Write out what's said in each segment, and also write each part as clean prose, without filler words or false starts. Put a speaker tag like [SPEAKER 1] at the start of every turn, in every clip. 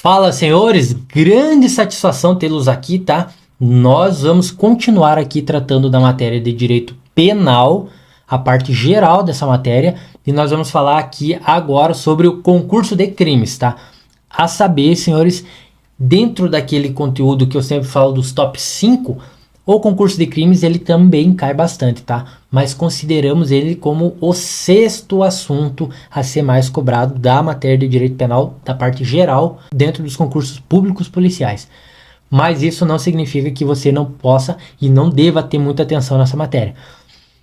[SPEAKER 1] Fala, senhores, grande satisfação tê-los aqui, tá? Nós vamos continuar aqui tratando da matéria de direito penal, a parte geral dessa matéria, e nós vamos falar aqui agora sobre o concurso de crimes, tá? A saber, senhores, dentro daquele conteúdo que eu sempre falo dos top 5, o concurso de crimes ele também cai bastante, tá? Mas consideramos ele como o sexto assunto a ser mais cobrado da matéria de direito penal, da parte geral, dentro dos concursos públicos policiais. Mas isso não significa que você não possa e não deva ter muita atenção nessa matéria.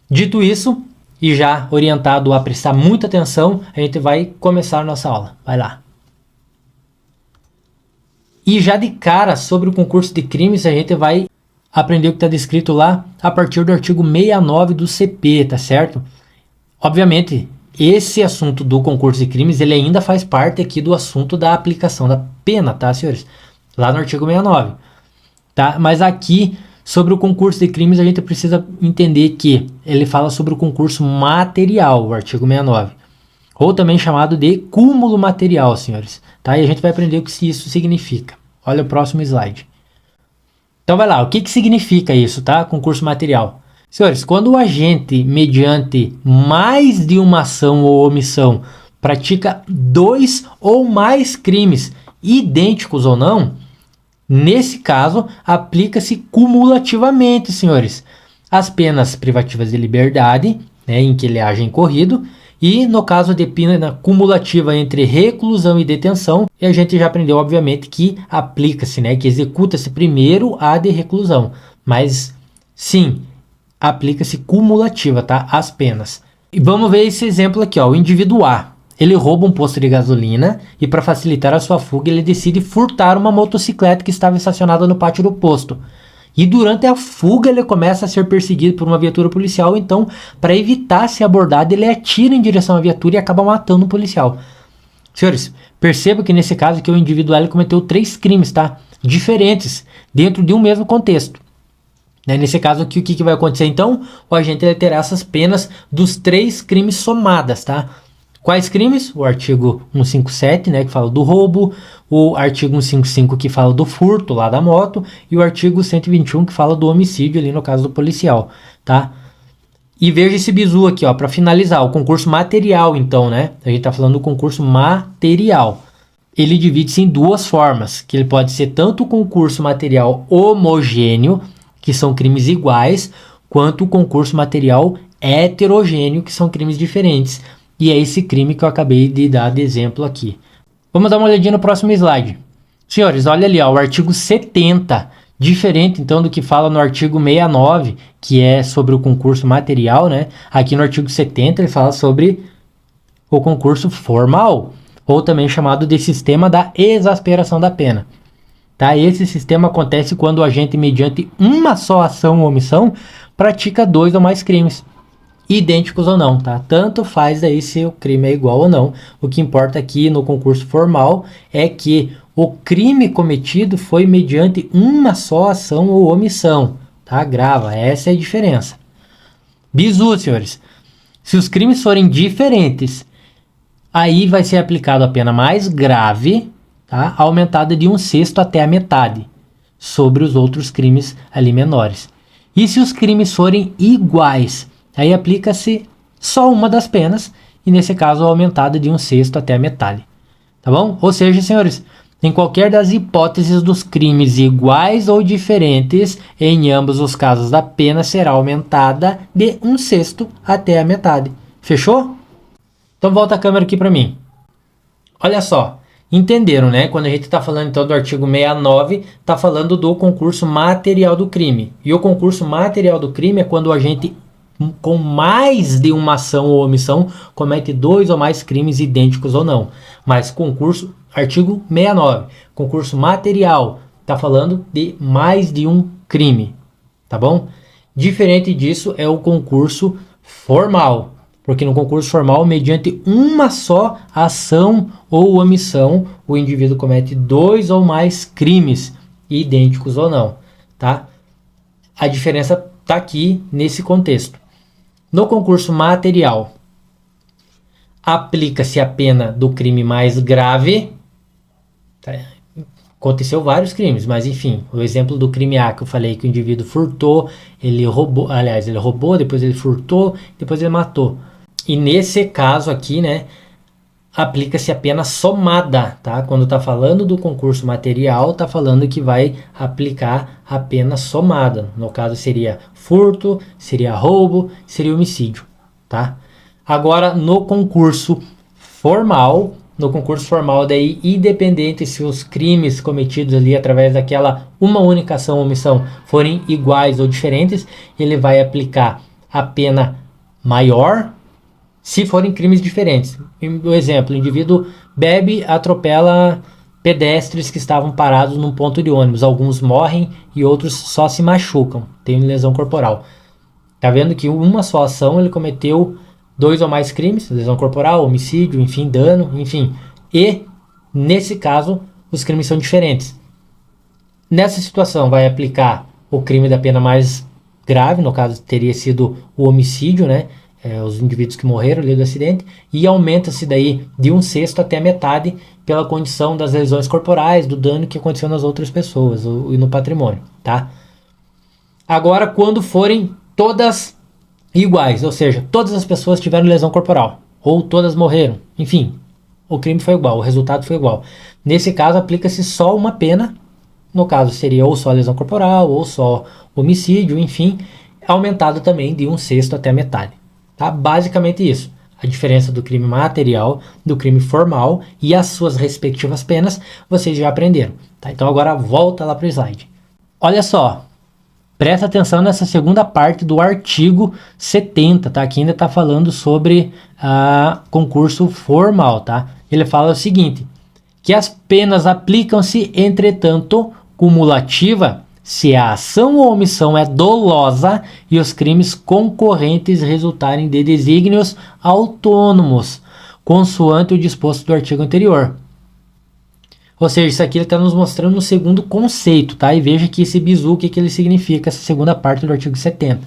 [SPEAKER 1] Dito isso, e já orientado a prestar muita atenção, a gente vai começar a nossa aula. Vai lá. E já de cara, sobre o concurso de crimes, a gente vai aprender o que está descrito lá a partir do artigo 69 do CP, tá certo? Obviamente, esse assunto do concurso de crimes, ele ainda faz parte aqui do assunto da aplicação da pena, tá, senhores? Lá no artigo 69, tá? Mas aqui, sobre o concurso de crimes, a gente precisa entender que ele fala sobre o concurso material, o artigo 69, ou também chamado de cúmulo material, senhores, tá? E a gente vai aprender o que isso significa. Olha o próximo slide. Então vai lá, o que significa isso, tá? Concurso material. Senhores, quando o agente, mediante mais de uma ação ou omissão, pratica 2 ou mais crimes, idênticos ou não, nesse caso, aplica-se cumulativamente, senhores, as penas privativas de liberdade, né, em que ele age incorrido, e no caso de pena cumulativa entre reclusão e detenção, a gente já aprendeu, obviamente, que aplica-se, né, que executa-se primeiro a de reclusão. Mas, sim, aplica-se cumulativa, tá? As penas. E vamos ver esse exemplo aqui, ó. O indivíduo A, ele rouba um posto de gasolina e para facilitar a sua fuga, ele decide furtar uma motocicleta que estava estacionada no pátio do posto. E durante a fuga ele começa a ser perseguido por uma viatura policial, então para evitar ser abordado ele atira em direção à viatura e acaba matando um policial. Senhores, perceba que nesse caso que o indivíduo ele cometeu 3 crimes, tá? Diferentes, dentro de um mesmo contexto. Nesse caso aqui, o que vai acontecer então? O agente ele terá essas penas dos 3 crimes somadas, tá? Quais crimes? O artigo 157, né, que fala do roubo, o artigo 155 que fala do furto lá da moto e o artigo 121 que fala do homicídio ali no caso do policial, tá? E veja esse bizu aqui, ó, para finalizar, o concurso material então, né? A gente tá falando do concurso material. Ele divide-se em 2 formas, que ele pode ser tanto o concurso material homogêneo, que são crimes iguais, quanto o concurso material heterogêneo, que são crimes diferentes. E é esse crime que eu acabei de dar de exemplo aqui. Vamos dar uma olhadinha no próximo slide. Senhores, olha ali, ó, o artigo 70, diferente então do que fala no artigo 69, que é sobre o concurso material, né? Aqui no artigo 70 ele fala sobre o concurso formal, ou também chamado de sistema da exasperação da pena. Tá? Esse sistema acontece quando o agente, mediante uma só ação ou omissão, pratica 2 ou mais crimes, idênticos ou não, tá? Tanto faz aí se o crime é igual ou não. O que importa aqui no concurso formal é que o crime cometido foi mediante uma só ação ou omissão, tá? Grava, essa é a diferença. Bizu, senhores. Se os crimes forem diferentes, aí vai ser aplicado a pena mais grave, tá? Aumentada de 1/6 até a metade, sobre os outros crimes ali menores. E se os crimes forem iguais, aí aplica-se só uma das penas, e nesse caso aumentada de 1/6 até a metade. Tá bom? Ou seja, senhores, em qualquer das hipóteses dos crimes iguais ou diferentes, em ambos os casos a pena será aumentada de 1/6 até a metade. Fechou? Então volta a câmera aqui para mim. Olha só, entenderam, né? Quando a gente está falando então do artigo 69, está falando do concurso material do crime. E o concurso material do crime é quando o agente com mais de uma ação ou omissão comete 2 ou mais crimes idênticos ou não. Mas concurso, artigo 69, concurso material, está falando de mais de um crime, tá bom? Diferente disso é o concurso formal, porque no concurso formal, mediante uma só ação ou omissão, o indivíduo comete 2 ou mais crimes idênticos ou não, tá? A diferença está aqui nesse contexto. No concurso material, aplica-se a pena do crime mais grave, tá? aconteceu vários crimes, mas enfim, o exemplo do crime A que eu falei que o indivíduo furtou, ele roubou, depois ele furtou, depois ele matou. E nesse caso aqui, né, aplica-se a pena somada, tá? Quando tá falando do concurso material, tá falando que vai aplicar a pena somada. No caso seria furto, seria roubo, seria homicídio, tá? Agora no concurso formal daí, independente se os crimes cometidos ali através daquela uma única ação ou omissão forem iguais ou diferentes, ele vai aplicar a pena maior se forem crimes diferentes. Por exemplo, o indivíduo bebe, atropela pedestres que estavam parados num ponto de ônibus. Alguns morrem e outros só se machucam, tem lesão corporal. Tá vendo que uma só ação ele cometeu 2 ou mais crimes, lesão corporal, homicídio, enfim, dano, enfim. E, nesse caso, os crimes são diferentes. Nessa situação, vai aplicar o crime da pena mais grave, no caso, teria sido o homicídio, né? Os indivíduos que morreram ali do acidente, e aumenta-se daí de 1/6 até a metade pela condição das lesões corporais, do dano que aconteceu nas outras pessoas e no patrimônio, tá? Agora, quando forem todas iguais, ou seja, todas as pessoas tiveram lesão corporal, ou todas morreram, enfim, o crime foi igual, o resultado foi igual. Nesse caso, aplica-se só uma pena, no caso seria ou só lesão corporal, ou só homicídio, enfim, aumentado também de 1/6 até a metade. Tá? Basicamente isso. A diferença do crime material, do crime formal e as suas respectivas penas, vocês já aprenderam. Tá? Então agora volta lá para o slide. Olha só, presta atenção nessa segunda parte do artigo 70, tá? Que ainda está falando sobre concurso formal. Tá? Ele fala o seguinte, que as penas aplicam-se, entretanto, cumulativa, se a ação ou omissão é dolosa e os crimes concorrentes resultarem de desígnios autônomos, consoante o disposto do artigo anterior. Ou seja, isso aqui ele está nos mostrando no segundo conceito, tá? E veja que esse bizu, o que ele significa, essa segunda parte do artigo 70.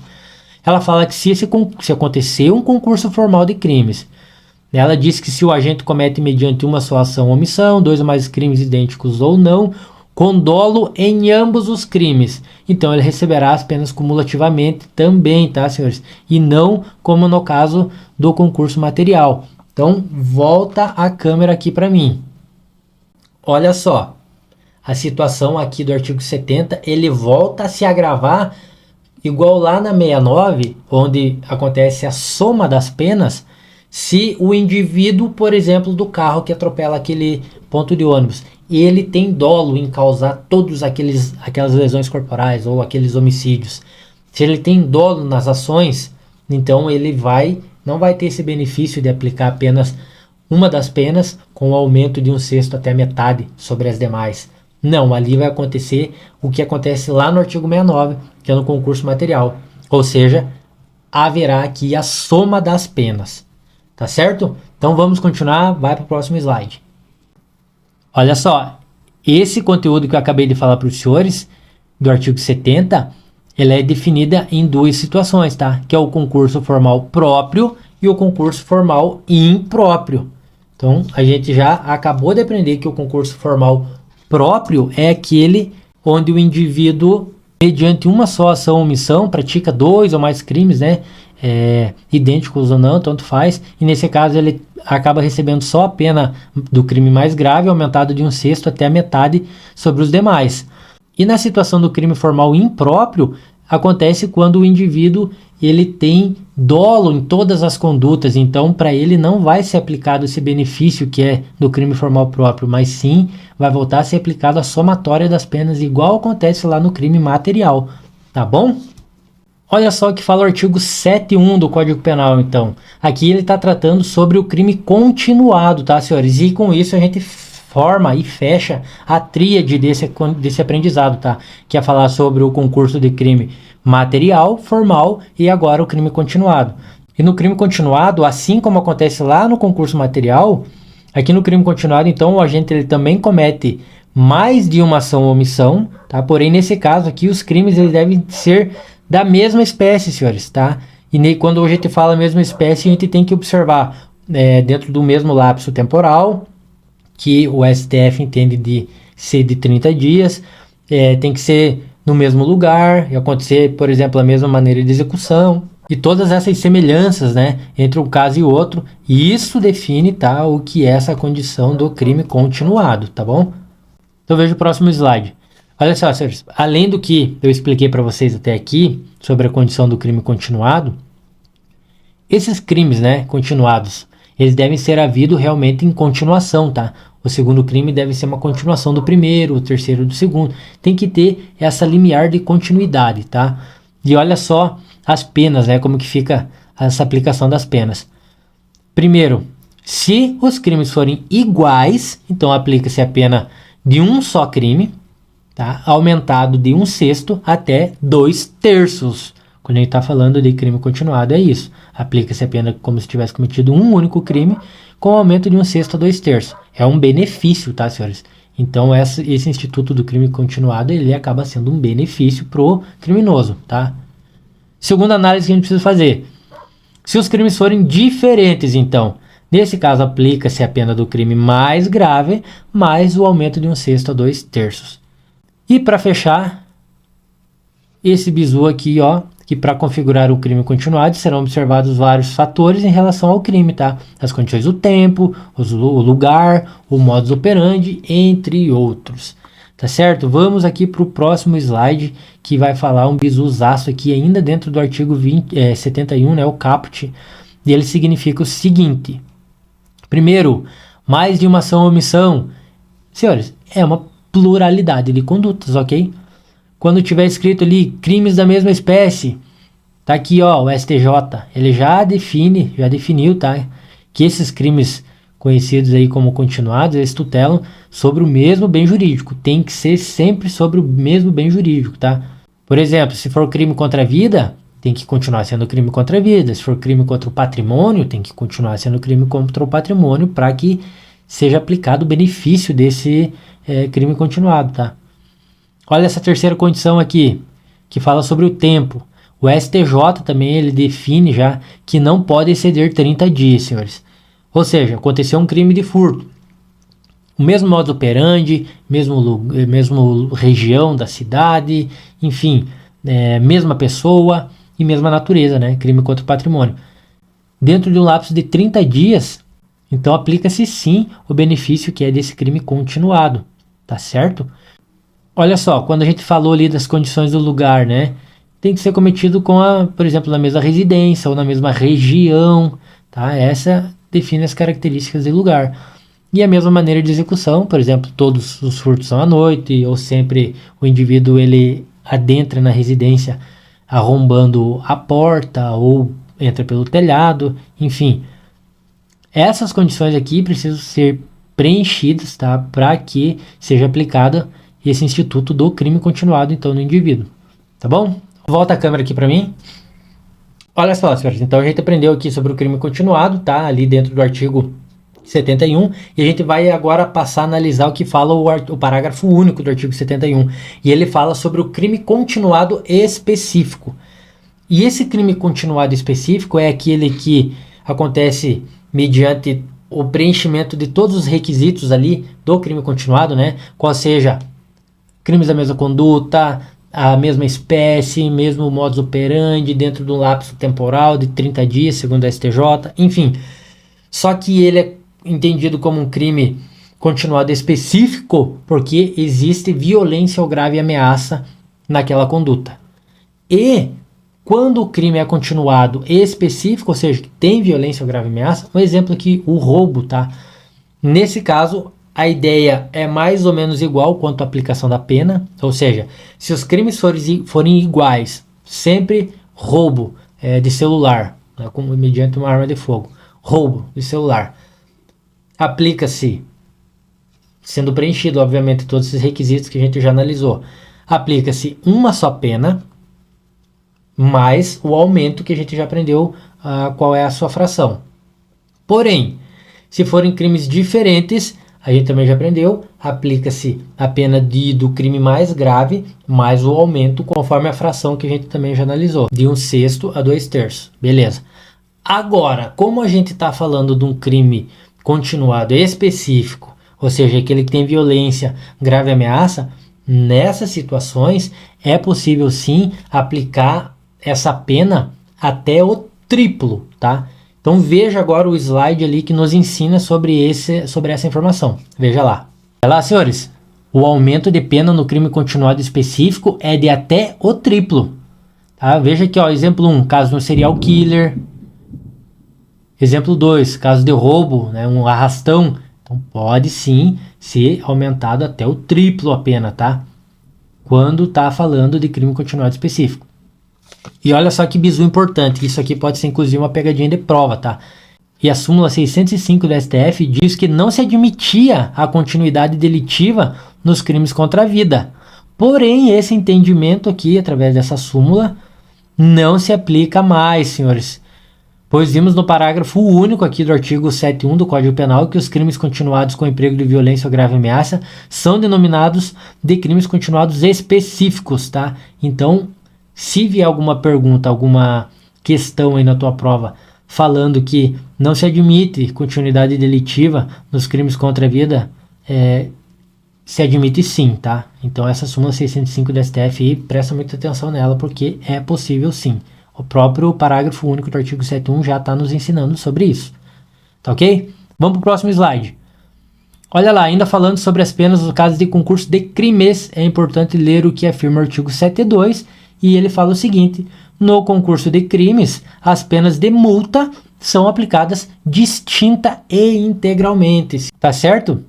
[SPEAKER 1] Ela fala que se acontecer um concurso formal de crimes, ela diz que se o agente comete mediante uma só ação ou omissão, 2 ou mais crimes idênticos ou não, com dolo em ambos os crimes. Então ele receberá as penas cumulativamente também, tá, senhores? E não como no caso do concurso material. Então volta a câmera aqui para mim. Olha só, a situação aqui do artigo 70, ele volta a se agravar igual lá na 69, onde acontece a soma das penas, se o indivíduo, por exemplo, do carro que atropela aquele ponto de ônibus, ele tem dolo em causar todas aquelas lesões corporais ou aqueles homicídios. Se ele tem dolo nas ações, então ele não vai ter esse benefício de aplicar apenas uma das penas com o aumento de 1/6 até a metade sobre as demais. Não, ali vai acontecer o que acontece lá no artigo 69, que é no concurso material. Ou seja, haverá aqui a soma das penas. Tá certo? Então vamos continuar, vai para o próximo slide. Olha só, esse conteúdo que eu acabei de falar para os senhores, do artigo 70, ele é definida em 2 situações, tá? Que é o concurso formal próprio e o concurso formal impróprio. Então, a gente já acabou de aprender que o concurso formal próprio é aquele onde o indivíduo, mediante uma só ação ou omissão, pratica 2 ou mais crimes, né? Idênticos ou não, tanto faz, e nesse caso ele acaba recebendo só a pena do crime mais grave, aumentado de 1/6 até a metade sobre os demais. E na situação do crime formal impróprio, acontece quando o indivíduo ele tem dolo em todas as condutas, então para ele não vai ser aplicado esse benefício que é do crime formal próprio, mas sim vai voltar a ser aplicado a somatória das penas, igual acontece lá no crime material, tá bom? Olha só o que fala o artigo 7.1 do Código Penal, então. Aqui ele está tratando sobre o crime continuado, tá, senhores? E com isso a gente forma e fecha a tríade desse aprendizado, tá? Que é falar sobre o concurso de crime material, formal e agora o crime continuado. E no crime continuado, assim como acontece lá no concurso material, aqui no crime continuado, então, o agente ele também comete mais de uma ação ou omissão, tá? Porém, nesse caso aqui, os crimes eles devem ser da mesma espécie, senhores, tá? E quando a gente fala mesma espécie, a gente tem que observar dentro do mesmo lapso temporal, que o STF entende de ser de 30 dias, tem que ser no mesmo lugar, e acontecer, por exemplo, a mesma maneira de execução, e todas essas semelhanças, né, entre um caso e outro, e isso define, tá, o que é essa condição do crime continuado, tá bom? Então veja o próximo slide. Olha só, senhores, além do que eu expliquei para vocês até aqui, sobre a condição do crime continuado, esses crimes, né, continuados, eles devem ser havidos realmente em continuação, tá? O segundo crime deve ser uma continuação do primeiro, o terceiro do segundo. Tem que ter essa limiar de continuidade, tá? E olha só as penas, né? Como que fica essa aplicação das penas. Primeiro, se os crimes forem iguais, então aplica-se a pena de um só crime, tá? Aumentado de 1/6 até 2/3. Quando a gente está falando de crime continuado, é isso. Aplica-se a pena como se tivesse cometido um único crime, com aumento de 1/6 a 2/3. É um benefício, tá, senhores? Então, esse instituto do crime continuado, ele acaba sendo um benefício pro criminoso, tá? Segunda análise que a gente precisa fazer. Se os crimes forem diferentes, então, nesse caso, aplica-se a pena do crime mais grave, mais o aumento de 1/6 a 2/3. E para fechar, esse bizu aqui, ó, que para configurar o crime continuado serão observados vários fatores em relação ao crime, tá? As condições do tempo, o lugar, o modus operandi, entre outros. Tá certo? Vamos aqui para o próximo slide, que vai falar um bizuzaço aqui ainda dentro do artigo 71, né, o caput, e ele significa o seguinte. Primeiro, mais de uma ação ou omissão. Senhores, é uma pluralidade de condutas, ok? Quando tiver escrito ali crimes da mesma espécie, tá aqui, ó, o STJ, ele já definiu, tá, que esses crimes conhecidos aí como continuados, eles tutelam sobre o mesmo bem jurídico, tem que ser sempre sobre o mesmo bem jurídico, tá? Por exemplo, se for crime contra a vida, tem que continuar sendo crime contra a vida, se for crime contra o patrimônio, tem que continuar sendo crime contra o patrimônio para que seja aplicado o benefício desse crime continuado, tá? Olha essa terceira condição aqui, que fala sobre o tempo. O STJ também ele define já que não pode exceder 30 dias, senhores. Ou seja, aconteceu um crime de furto. O mesmo modus operandi, mesmo região da cidade, enfim, mesma pessoa e mesma natureza, né? Crime contra o patrimônio. Dentro de um lapso de 30 dias, então aplica-se sim o benefício que é desse crime continuado, tá certo? Olha só, quando a gente falou ali das condições do lugar, né? Tem que ser cometido por exemplo, na mesma residência ou na mesma região, tá? Essa define as características do lugar. E a mesma maneira de execução, por exemplo, todos os furtos são à noite, ou sempre o indivíduo ele adentra na residência arrombando a porta ou entra pelo telhado, enfim. Essas condições aqui precisam ser preenchidas, tá? Para que seja aplicada esse instituto do crime continuado, então, no indivíduo. Tá bom? Volta a câmera aqui para mim. Olha só, senhores. Então, a gente aprendeu aqui sobre o crime continuado, tá? Ali dentro do artigo 71. E a gente vai agora passar a analisar o que fala o parágrafo único do artigo 71. E ele fala sobre o crime continuado específico. E esse crime continuado específico é aquele que acontece mediante o preenchimento de todos os requisitos ali do crime continuado, né? Qual seja crimes da mesma conduta, a mesma espécie, mesmo modus operandi, dentro de um lapso temporal de 30 dias, segundo a STJ, enfim. Só que ele é entendido como um crime continuado específico porque existe violência ou grave ameaça naquela conduta. E quando o crime é continuado específico, ou seja, que tem violência ou grave ameaça, um exemplo aqui, o roubo, tá? Nesse caso, a ideia é mais ou menos igual quanto à aplicação da pena, ou seja, se os crimes forem iguais, sempre roubo de celular, né, mediante uma arma de fogo, roubo de celular, aplica-se, sendo preenchido, obviamente, todos esses requisitos que a gente já analisou, aplica-se uma só pena, mais o aumento que a gente já aprendeu qual é a sua fração. Porém, se forem crimes diferentes, a gente também já aprendeu, aplica-se a pena do crime mais grave, mais o aumento conforme a fração que a gente também já analisou, de 1/6 a 2/3. Beleza. Agora, como a gente está falando de um crime continuado específico, ou seja, aquele que tem violência, grave ameaça, nessas situações é possível sim aplicar essa pena até o triplo, tá? Então veja agora o slide ali que nos ensina sobre essa informação. Veja lá. Olha lá, senhores. O aumento de pena no crime continuado específico é de até o triplo. Tá? Veja aqui, ó, exemplo 1, caso de um serial killer. Exemplo 2, caso de roubo, né, um arrastão. Então pode sim ser aumentado até o triplo a pena, tá? Quando tá falando de crime continuado específico. E olha só que bizu importante, isso aqui pode ser inclusive uma pegadinha de prova, tá? E a súmula 605 do STF diz que não se admitia a continuidade delitiva nos crimes contra a vida. Porém, esse entendimento aqui, através dessa súmula, não se aplica mais, senhores. Pois vimos no parágrafo único aqui do artigo 71 do Código Penal que os crimes continuados com emprego de violência ou grave ameaça são denominados de crimes continuados específicos, tá? Então, se vier alguma pergunta, alguma questão aí na tua prova falando que não se admite continuidade delitiva nos crimes contra a vida, se admite sim, tá? Então essa súmula 605 do STF aí, presta muita atenção nela, porque é possível sim. O próprio parágrafo único do artigo 71 já está nos ensinando sobre isso. Tá ok? Vamos para o próximo slide. Olha lá, ainda falando sobre as penas no caso de concurso de crimes, é importante ler o que afirma o artigo 72, e ele fala o seguinte: no concurso de crimes, as penas de multa são aplicadas distinta e integralmente, tá certo?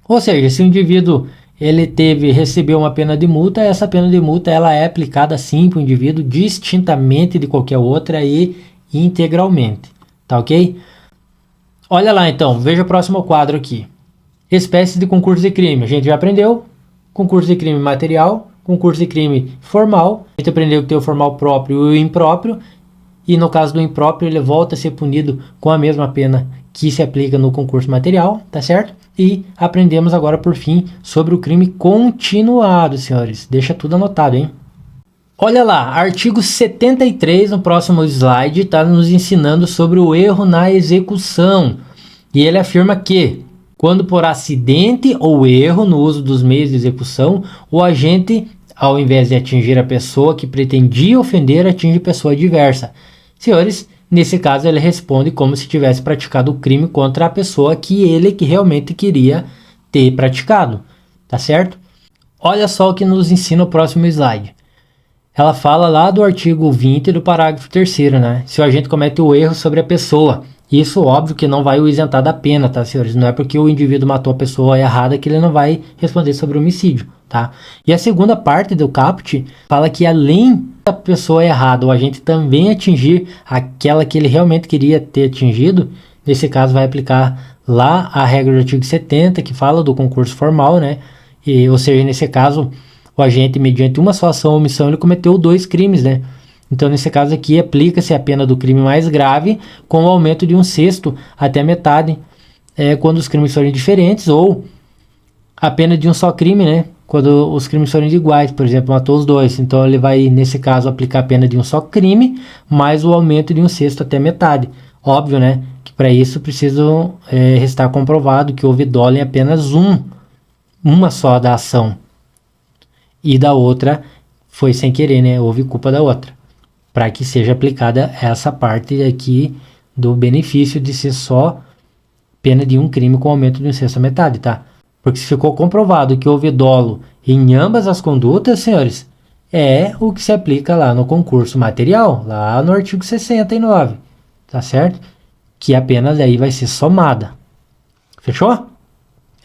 [SPEAKER 1] Ou seja, se o indivíduo recebeu uma pena de multa, essa pena de multa ela é aplicada sim para o indivíduo distintamente de qualquer outra e integralmente, tá ok? Olha lá então, veja o próximo quadro aqui. Espécies de concurso de crime, a gente já aprendeu. Concurso de crime material, concurso de crime formal, a gente aprendeu que tem o formal próprio e o impróprio, e no caso do impróprio ele volta a ser punido com a mesma pena que se aplica no concurso material, tá certo? E aprendemos agora por fim sobre o crime continuado, senhores. Deixa tudo anotado, hein? Olha lá, artigo 73 no próximo slide está nos ensinando sobre o erro na execução. E ele afirma que quando por acidente ou erro no uso dos meios de execução, o agente, ao invés de atingir a pessoa que pretendia ofender, atinge pessoa adversa. Senhores, nesse caso ele responde como se tivesse praticado o crime contra a pessoa que realmente queria ter praticado, tá certo? Olha só o que nos ensina o próximo slide. Ela fala lá do artigo 20 do parágrafo 3º, né? Se o agente comete o erro sobre a pessoa. Isso, óbvio, que não vai o isentar da pena, tá, senhores? Não é porque o indivíduo matou a pessoa errada que ele não vai responder sobre homicídio, tá? E a segunda parte do caput fala que além da pessoa errada, o agente também atingir aquela que ele realmente queria ter atingido, nesse caso vai aplicar lá a regra do artigo 70, que fala do concurso formal, né? Ou seja, nesse caso, o agente, mediante uma só ação ou omissão, ele cometeu 2 crimes, né? Então, nesse caso aqui, aplica-se a pena do crime mais grave com o aumento de 1/6 até metade quando os crimes forem diferentes, ou a pena de um só crime, né? Quando os crimes forem iguais, por exemplo, matou os 2. Então, ele vai, nesse caso, aplicar a pena de um só crime, mais o aumento de 1/6 até metade. Óbvio, né? Que para isso precisa restar comprovado que houve dolo em apenas uma só da ação. E da outra foi sem querer, né? Houve culpa da outra. Para que seja aplicada essa parte aqui do benefício de ser só pena de um crime com aumento de 1/6 à metade, tá? Porque se ficou comprovado que houve dolo em ambas as condutas, senhores, é o que se aplica lá no concurso material, lá no artigo 69, tá certo? Que a pena daí vai ser somada. Fechou?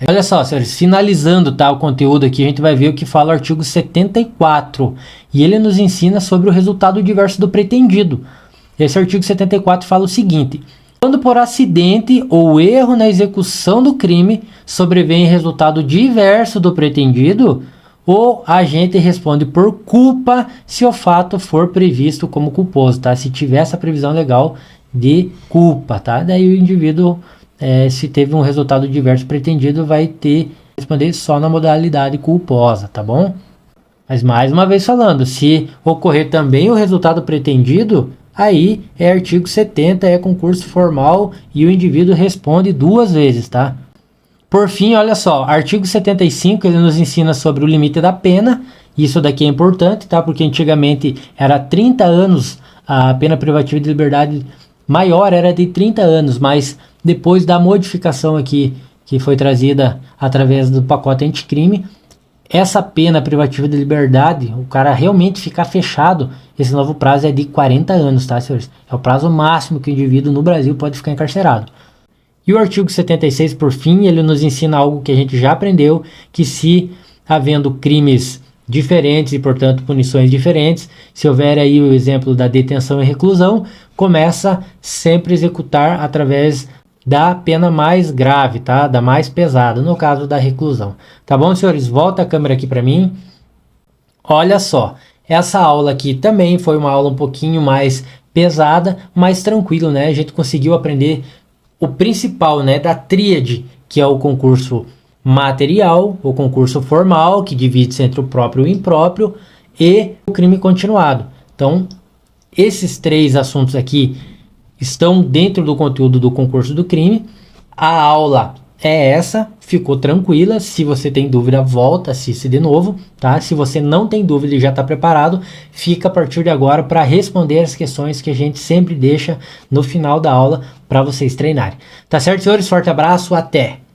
[SPEAKER 1] Olha só, senhores, finalizando, tá, o conteúdo aqui, a gente vai ver o que fala o artigo 74. E ele nos ensina sobre o resultado diverso do pretendido. Esse artigo 74 fala o seguinte: quando por acidente ou erro na execução do crime sobrevém resultado diverso do pretendido, o agente responde por culpa se o fato for previsto como culposo, tá? Se tiver essa previsão legal de culpa, tá? Daí o indivíduo, se teve um resultado diverso pretendido, vai responder só na modalidade culposa, tá bom? Mas mais uma vez falando, se ocorrer também o resultado pretendido, aí é artigo 70, é concurso formal e o indivíduo responde 2 vezes, tá? Por fim, olha só, artigo 75, ele nos ensina sobre o limite da pena. Isso daqui é importante, tá? Porque antigamente era 30 anos, a pena privativa de liberdade maior era de 30 anos, mas depois da modificação aqui, que foi trazida através do pacote anticrime, essa pena privativa de liberdade, o cara realmente ficar fechado, esse novo prazo é de 40 anos, tá, senhores? É o prazo máximo que o indivíduo no Brasil pode ficar encarcerado. E o artigo 76, por fim, ele nos ensina algo que a gente já aprendeu, que se havendo crimes diferentes e, portanto, punições diferentes, se houver aí o exemplo da detenção e reclusão, começa sempre a executar através da pena mais grave, tá? Da mais pesada, no caso da reclusão. Tá bom, senhores? Volta a câmera aqui para mim. Olha só, essa aula aqui também foi uma aula um pouquinho mais pesada, mais tranquilo, né? A gente conseguiu aprender o principal, né, da tríade, que é o concurso material, o concurso formal, que divide-se entre o próprio e o impróprio, e o crime continuado. Então, esses três assuntos aqui estão dentro do conteúdo do concurso do crime. A aula é essa, ficou tranquila. Se você tem dúvida, volta, assiste de novo, tá? Se você não tem dúvida e já está preparado, fica a partir de agora para responder as questões que a gente sempre deixa no final da aula para vocês treinarem. Tá certo, senhores? Forte abraço, até!